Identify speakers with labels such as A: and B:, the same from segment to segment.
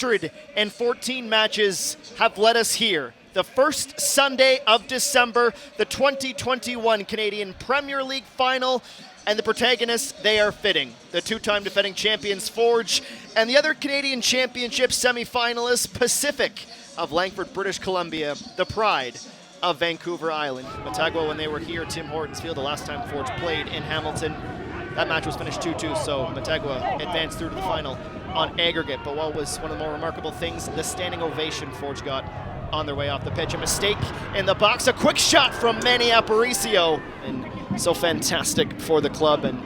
A: 114 matches have led us here. The first Sunday of December, the 2021 Canadian Premier League Final, and the protagonists, they are fitting. The two-time defending champions Forge and the other Canadian Championship semi-finalists Pacific of Langford, British Columbia, the pride of Vancouver Island. Motagua, when they were here, Tim Hortons Field, the last time Forge played in Hamilton, that match was finished 2-2, so Motagua advanced through to the final on aggregate. But what was one of the more remarkable things, the standing ovation Forge got on their way off the pitch. A mistake in the box, a quick shot from MEDIAPRO, and so fantastic for the club. And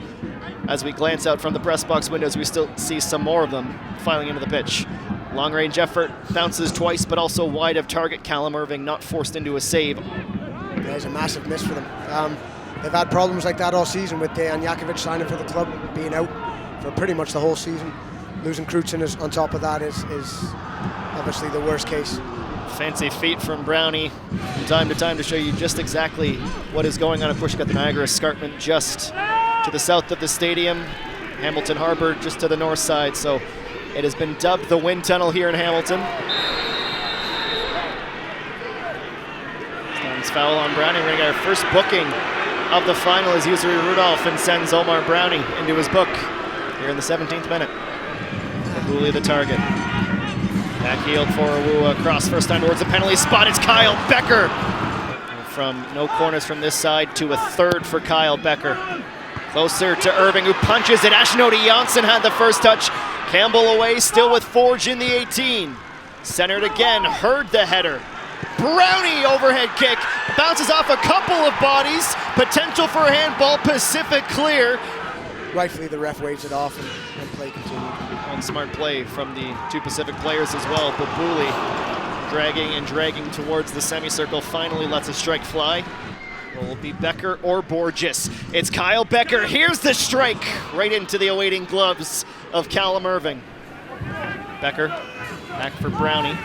A: as we glance out from the press box windows, we still see some more of them filing into the pitch. Long-range effort, bounces twice, but also wide of target. Callum Irving not forced into a save.
B: Yeah, it's a massive miss for them. They've had problems like that all season, with Dejan Jakovic signing for the club, being out for pretty much the whole season. Losing Crutzen on top of that is obviously the worst case.
A: Fancy feet from Brownie from time to time to show you just exactly what is going on. Of course, you got the Niagara Escarpment just to the south of the stadium, Hamilton Harbor just to the north side, so it has been dubbed the wind tunnel here in Hamilton. Stands foul on Brownie. We're gonna get our first booking of the final as Usury Rudolph and sends Omar Brownie into his book here in the 17th minute. Babuli the target. Backheeled for Awua, cross first time towards the penalty spot. It's Kyle Becker. From no corners from this side to a third for Kyle Becker. Closer to Irving, who punches it. Ashnodi Janssen had the first touch. Campbell away, still with Forge in the 18. Centered again, heard the header. Brownie overhead kick, bounces off a couple of bodies. Potential for a handball, Pacific clear.
B: Rightfully, the ref waves it off and play continued.
A: One smart play from the two Pacific players as well. Babuli dragging towards the semicircle, finally lets a strike fly. Will it be Becker or Borges? It's Kyle Becker. Here's the strike right into the awaiting gloves of Callum Irving. Becker back for Brownie.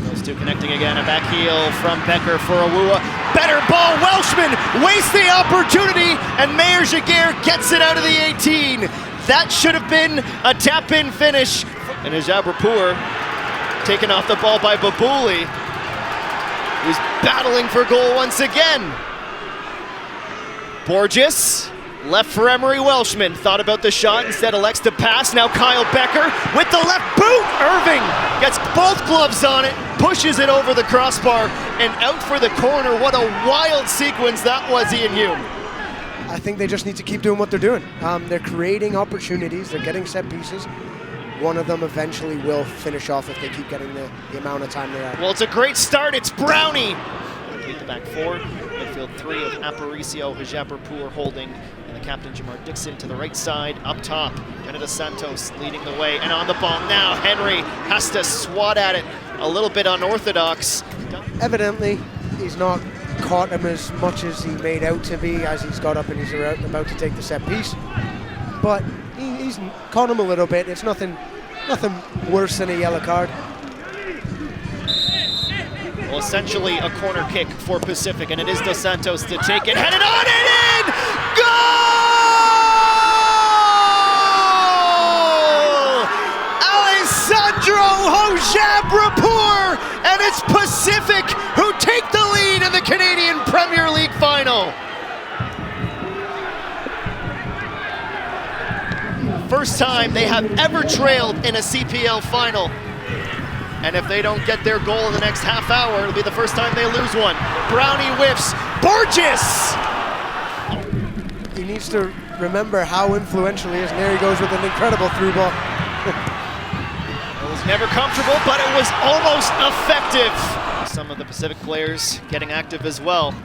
A: Those two connecting again. A back heel from Becker for Awua. Better ball. Welshman wastes the opportunity, and Mayer Jaguar gets it out of the 18. That should have been a tap-in finish. And Hijabrapur taken off the ball by Babuli, who's battling for goal once again. Borges, left for Emery Welshman. Thought about the shot, instead elects to pass. Now Kyle Becker with the left boot. Irving gets both gloves on it, pushes it over the crossbar, and out for the corner. What a wild sequence that was, Ian Hume.
B: I think they just need to keep doing what they're doing. They're creating opportunities, they're getting set pieces. One of them eventually will finish off if they keep getting the amount of time they are.
A: Well, it's a great start. It's Brownie. Complete the back four. Midfield three of Aparicio, Hijabrapur holding, and the captain Jamar Dixon to the right side. Up top, Canada Santos leading the way, and on the ball now, Henry has to swat at it. A little bit unorthodox.
B: Evidently, he's not caught him as much as he made out to be as he's got up and he's about to take the set piece. But he's caught him a little bit. It's nothing worse than a yellow card.
A: Well, essentially a corner kick for Pacific, and it is Dos Santos to take it. Headed on and in! Goal! Alessandro Hijabrapur, and it's Pacific who take the lead in the Canadian Premier League Final. First time they have ever trailed in a CPL final. And if they don't get their goal in the next half hour, it'll be the first time they lose one. Brownie whiffs. Borges!
B: He needs to remember how influential he is, and there he goes with an incredible through ball.
A: It was never comfortable, but it was almost effective. Some of the Pacific players getting active as well.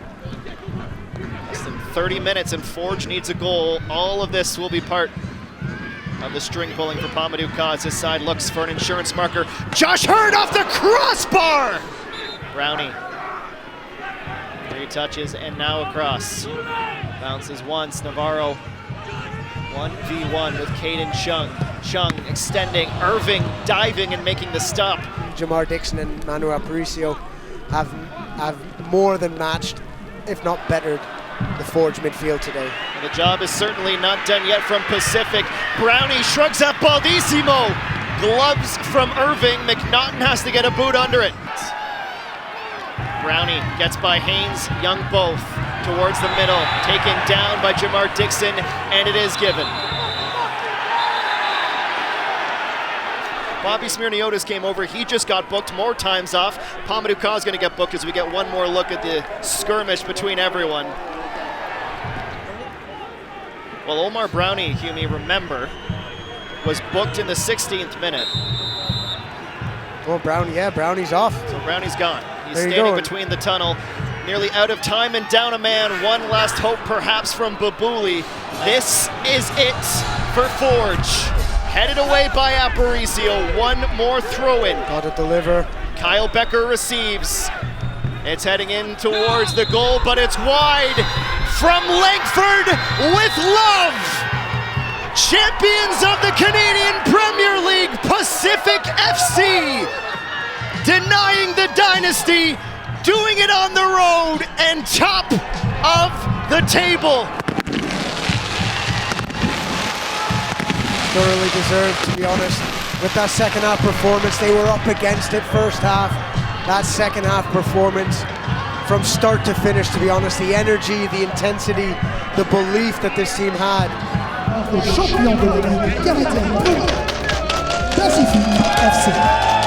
A: Less than 30 minutes, and Forge needs a goal. All of this will be part of the string pulling for Pamadou Kaz. His side looks for an insurance marker. Josh Hurd off the crossbar! Brownie. 3 touches and now across. Bounces once, Navarro 1v1 with Caden Chung. Chung extending, Irving diving and making the stop.
B: Jamar Dixon and Manu Aparicio have more than matched, if not bettered, the Forge midfield today.
A: And the job is certainly not done yet from Pacific. Brownie shrugs up Baldissimo. Gloves from Irving. McNaughton has to get a boot under it. Brownie gets by Haynes, Young both towards the middle. Taken down by Jamar Dixon, and it is given. Bobby Smirniotis came over. He just got booked more times off. Pamadou is going to get booked as we get one more look at the skirmish between everyone. Well, Omar Brownie, you may remember, was booked in the 16th minute.
B: Well, Brownie's off.
A: So Brownie's gone. He's standing between the tunnel, nearly out of time and down a man. One last hope perhaps from Babuli. This is it for Forge. Headed away by Aparicio. One more throw-in.
B: Got to deliver.
A: Kyle Becker receives. It's heading in towards the goal, but it's wide from Langford with love. Champions of the Canadian Premier League, Pacific FC, denying the dynasty, doing it on the road and top of the table.
B: Thoroughly deserved, to be honest. With that second half performance, they were up against it first half. That second half performance, from start to finish, to be honest, the energy, the intensity, the belief that this team had.
C: Le champion de la Ligue canadienne Pacific FC.